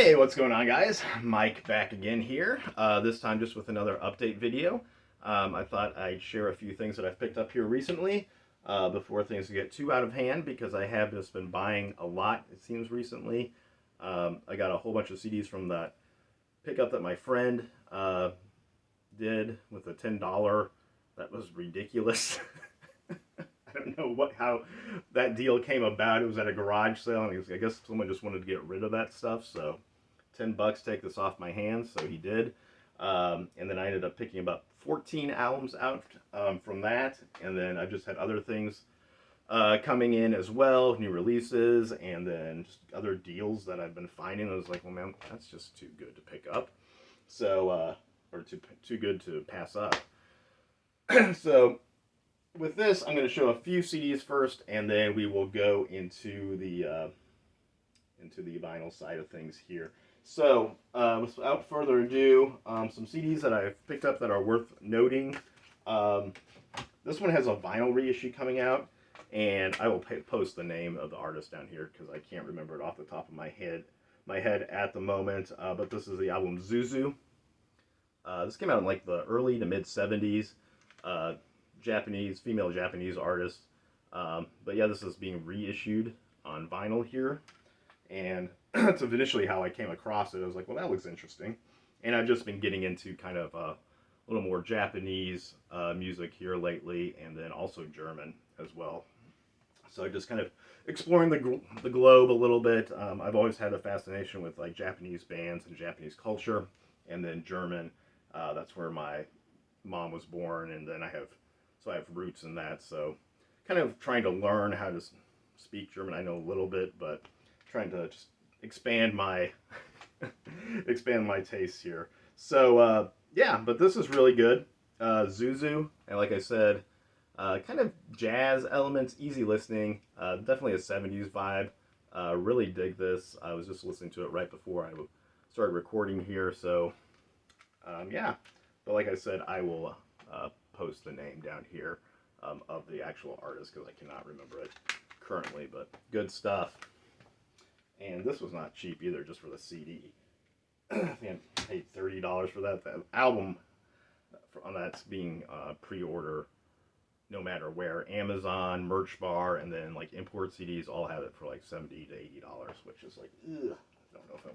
Hey, what's going on, guys? Mike back again here. This time just with another update video. I thought I'd share a few things that I've picked up here recently before things get too out of hand because I have just been buying a lot, it seems, recently. I got a whole bunch of CDs from that pickup that my friend did with a $10. That was ridiculous. I don't know how that deal came about. It was at a garage sale, and I guess someone just wanted to get rid of that stuff. So, $10, take this off my hands. So he did, and then I ended up picking about 14 albums out from that, and then I've just had other things coming in as well, new releases, and then just other deals that I've been finding. I was like, well, man, that's just too good to pick up. So, or too good to pass up. So with this, I'm going to show a few CDs first, and then we will go into the vinyl side of things here. So, without further ado, some CDs that I've picked up that are worth noting. This one has a vinyl reissue coming out, and I will post the name of the artist down here because I can't remember it off the top of my head at the moment. But this is the album Zuzu. This came out in like the early to mid 70s. Female Japanese artist. But yeah, this is being reissued on vinyl here. And that's initially how I came across it. I was like, well, that looks interesting. And I've just been getting into kind of a little more Japanese music here lately, and then also German as well. So just kind of exploring the globe a little bit. I've always had a fascination with like Japanese bands and Japanese culture, and then German. That's where my mom was born, and then I have roots in that. So kind of trying to learn how to speak German. I know a little bit, but trying to just expand my expand my tastes here. So yeah, but this is really good. Zuzu, and like I said, kind of jazz elements, easy listening. Definitely a 70s vibe. Really dig this. I was just listening to it right before I started recording here. So yeah, but like I said, I will post the name down here of the actual artist because I cannot remember it currently, but good stuff. And this was not cheap either, just for the CD. I think I paid $30 for that. The album on that's being pre-order no matter where. Amazon, Merch Bar, and then like import CDs all have it for like $70 to $80, which is like, ugh, I don't know if I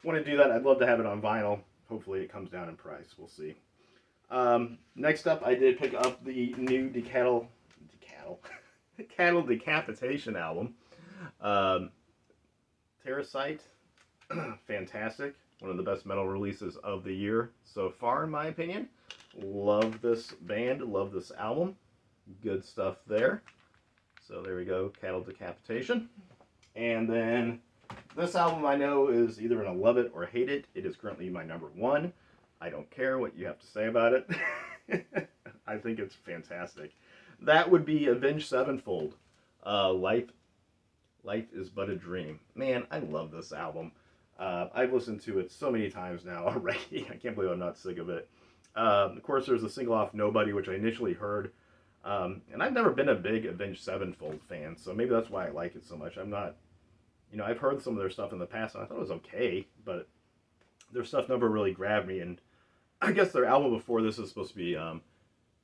want to do that. I'd love to have it on vinyl. Hopefully it comes down in price. We'll see. Next up, I did pick up the new Cattle Decapitation album. Terracite, fantastic. One of the best metal releases of the year so far, in my opinion. Love this band, love this album. Good stuff there. So there we go, Cattle Decapitation. And then this album I know is either going to love it or hate it. It is currently my number one. I don't care what you have to say about it. I think it's fantastic. That would be Avenged Sevenfold. Life is but a dream. Man, I love this album. I've listened to it so many times now already. I can't believe I'm not sick of it. Of course, there's a single off Nobody, which I initially heard. And I've never been a big Avenged Sevenfold fan, so maybe that's why I like it so much. I'm not, I've heard some of their stuff in the past, and I thought it was okay, but their stuff never really grabbed me. And I guess their album before this is supposed to be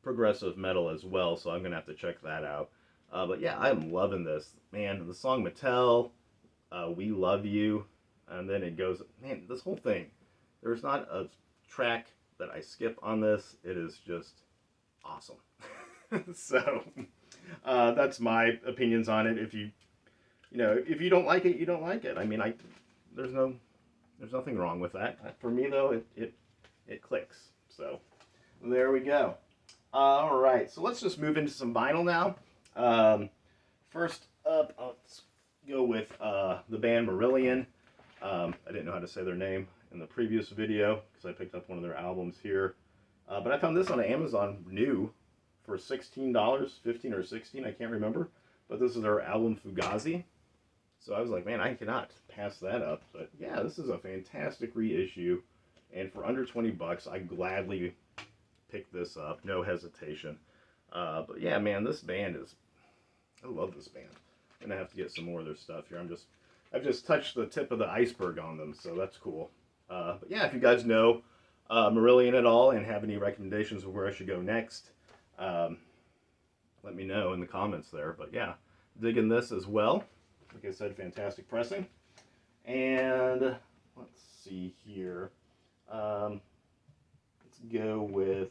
progressive metal as well, so I'm going to have to check that out. But yeah, I'm loving this. Man, the song Mattel, We Love You, and then it goes, man, this whole thing. There's not a track that I skip on this. It is just awesome. So, that's my opinions on it. If if you don't like it, you don't like it. I mean, there's nothing wrong with that. For me, though, it clicks. So, there we go. All right, so let's just move into some vinyl now. First up, let's go with the band Marillion. I didn't know how to say their name in the previous video because I picked up one of their albums here. But I found this on Amazon new for $16, 15 or 16, I can't remember. But this is their album Fugazi. So I was like, man, I cannot pass that up. But yeah, this is a fantastic reissue. And for under 20 bucks, I gladly pick this up, no hesitation. But yeah, man, this band I love this band. I'm gonna have to get some more of their stuff here. I've just touched the tip of the iceberg on them, so that's cool. But yeah, if you guys know Marillion at all and have any recommendations of where I should go next, um, let me know in the comments there. But yeah, digging this as well. Like I said, fantastic pressing. And let's see here. Let's go with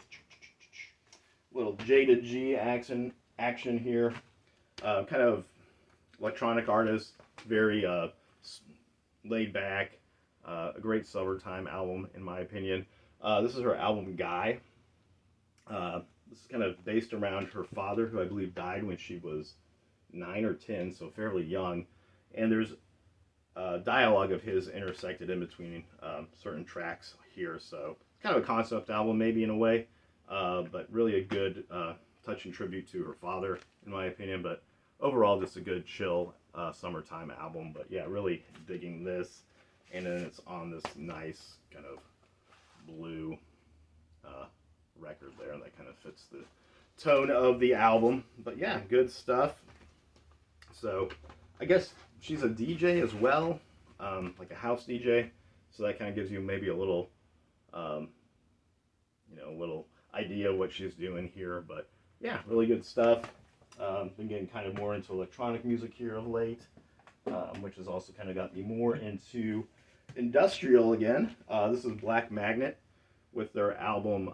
little J to G action here. Kind of electronic artist, very laid back. A great summertime album, in my opinion. This is her album Guy. This is kind of based around her father, who I believe died when she was 9 or 10, so fairly young. And there's dialogue of his intersected in between certain tracks here. So kind of a concept album, maybe in a way, but really a good touch and tribute to her father, in my opinion. But overall, just a good chill summertime album. But yeah, really digging this. And then it's on this nice kind of blue record there, and that kind of fits the tone of the album. But yeah, good stuff. So I guess she's a DJ as well, like a house DJ. So that kind of gives you maybe a little, a little idea of what she's doing here. But yeah, really good stuff. Been getting kind of more into electronic music here of late, which has also kind of got me more into industrial again. This is Black Magnet with their album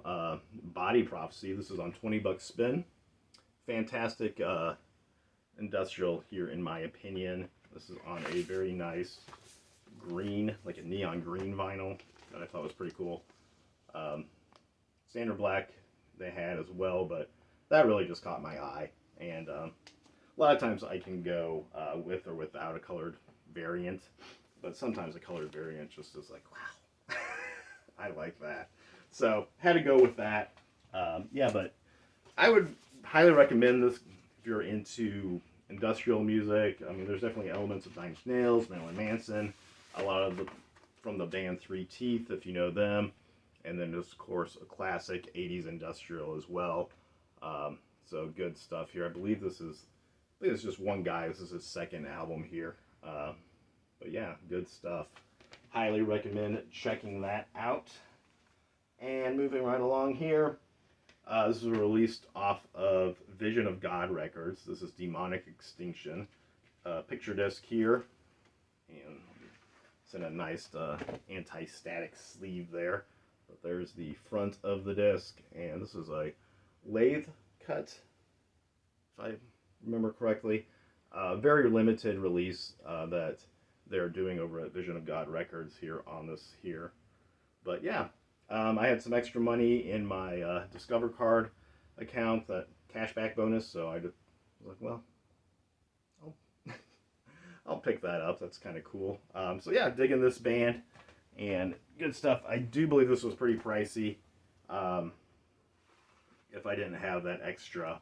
Body Prophecy. This is on 20 Bucks Spin. Fantastic industrial here, in my opinion. This is on a very nice green, like a neon green vinyl that I thought was pretty cool. Standard black they had as well, but that really just caught my eye. And a lot of times I can go with or without a colored variant, but sometimes a colored variant just is like, wow, I like that. So had to go with that. Yeah, but I would highly recommend this if you're into industrial music. I mean, there's definitely elements of Nine Inch Nails, Marilyn Manson, a lot of the from the band Three Teeth, if you know them, and then of course a classic 80s industrial as well. So good stuff here. I believe this is just one guy. This is his second album here. But yeah, good stuff. Highly recommend checking that out. And moving right along here, this is released off of Vision of God Records. This is Demonic Extinction. Picture disc here. And it's in a nice anti-static sleeve there. But there's the front of the disc. And this is a lathe cut, if I remember correctly. Very limited release that they're doing over at Vision of God Records here on this here. But yeah, I had some extra money in my Discover card account, that cashback bonus, so I just was like, well, I'll pick that up. That's kind of cool. So yeah, digging this band and good stuff. I do believe this was pretty pricey. If I didn't have that extra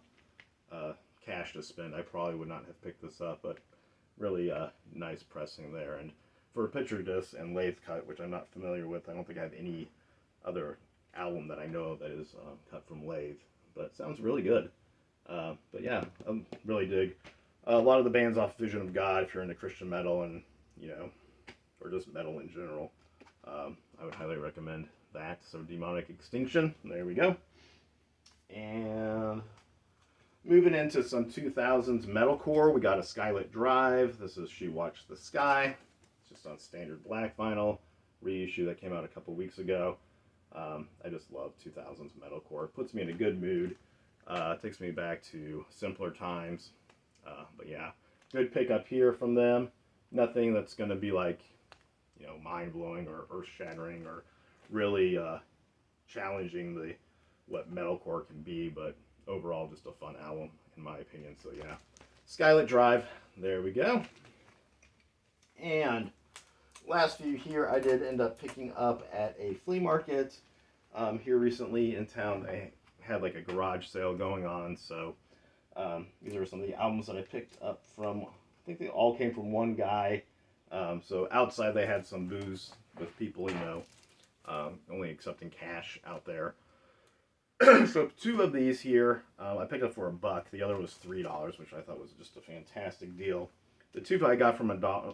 cash to spend, I probably would not have picked this up, but really nice pressing there. And for a picture disc and lathe cut, which I'm not familiar with, I don't think I have any other album that I know of that is cut from lathe, but it sounds really good. But yeah, I really dig a lot of the bands off Vision of God. If you're into Christian metal and or just metal in general, I would highly recommend that. So Demonic Extinction, there we go. And moving into some 2000s metalcore, we got a Skylit Drive. This is She Watched the Sky. It's just on standard black vinyl reissue that came out a couple weeks ago. I just love 2000s metalcore. It puts me in a good mood. It takes me back to simpler times. But yeah, good pickup here from them. Nothing that's going to be like, mind-blowing or earth-shattering or really challenging what metalcore can be, but overall just a fun album in my opinion. So yeah, Skylit Drive, there we go. And last few here I did end up picking up at a flea market here recently in town. They had like a garage sale going on, so these are some of the albums that I picked up from. I think they all came from one guy. So outside they had some booze with people, only accepting cash out there. So two of these here, I picked up for $1. The other was $3, which I thought was just a fantastic deal. The two I got from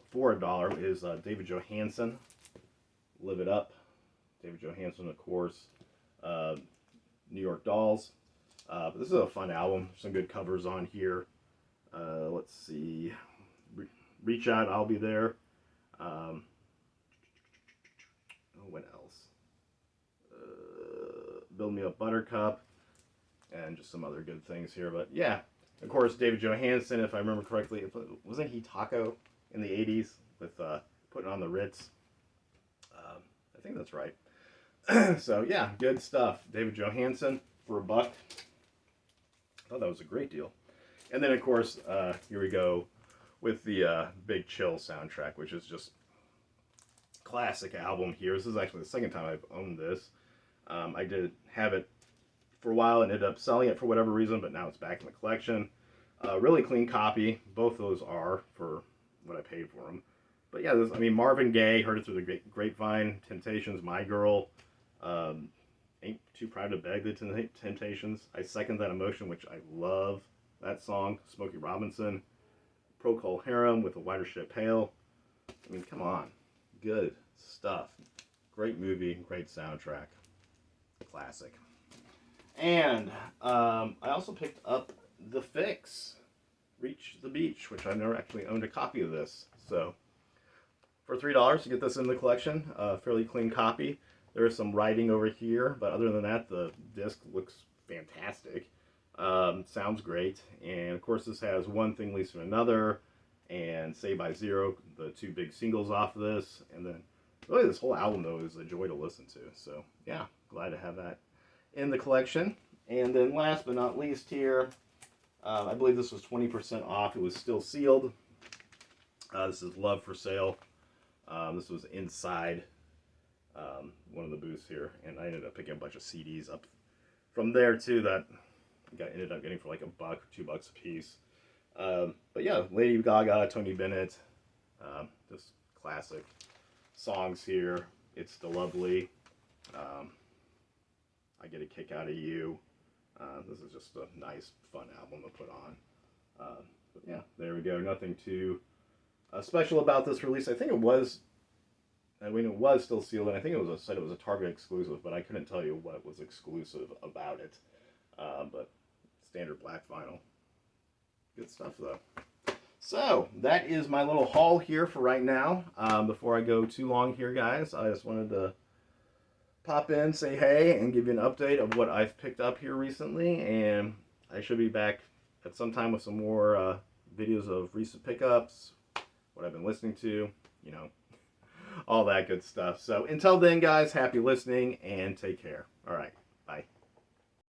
for $1 is David Johansen, Live It Up. David Johansen, of course, New York Dolls. But this is a fun album. Some good covers on here. Let's see. Reach Out, I'll Be There. What else? Build Me Up Buttercup. And just some other good things here. But yeah, of course, David Johansen, if I remember correctly, wasn't he Taco in the 80s with Putting on the Ritz? I think that's right. So yeah, good stuff. David Johansen for $1. I thought that was a great deal. And then of course, here we go with the Big Chill soundtrack, which is just classic album here. This is actually the second time I've owned this. I did have it for a while and ended up selling it for whatever reason, but now it's back in the collection. Really clean copy. Both of those are for what I paid for them. But yeah, I mean, Marvin Gaye, heard it through the grapevine. Temptations, My Girl. Ain't Too Proud to Beg the Temptations. I Second That Emotion, which I love that song. Smokey Robinson. Procol Harum with A Wider Ship Pale. I mean, come on. Good stuff. Great movie, great soundtrack. Classic. And I also picked up The Fix, Reach the Beach, which I've never actually owned a copy of this. So for $3 to get this in the collection, fairly clean copy. There is some writing over here, but other than that, the disc looks fantastic. Sounds great. And of course, this has One Thing Leads to Another and Saved by Zero, the two big singles off of this. And then really this whole album, though, is a joy to listen to. So yeah, glad to have that in the collection. And then last but not least here, I believe this was 20% off. It was still sealed. This is Love for Sale. This was inside one of the booths here, and I ended up picking a bunch of CDs up from there too that I ended up getting for like $1 or $2 a piece. But yeah, Lady Gaga, Tony Bennett, just classic songs here. It's Still Lovely. I Get a Kick Out of You. This is just a nice, fun album to put on. But yeah, there we go. Nothing too special about this release. I think it was, I mean, it was still sealed, and I think said it was a Target exclusive, but I couldn't tell you what was exclusive about it. But standard black vinyl. Good stuff, though. So, that is my little haul here for right now. Before I go too long here, guys, I just wanted to pop in, say hey, and give you an update of what I've picked up here recently. And I should be back at some time with some more videos of recent pickups, what I've been listening to, you know, all that good stuff. So, until then, guys, happy listening, and take care. All right, bye.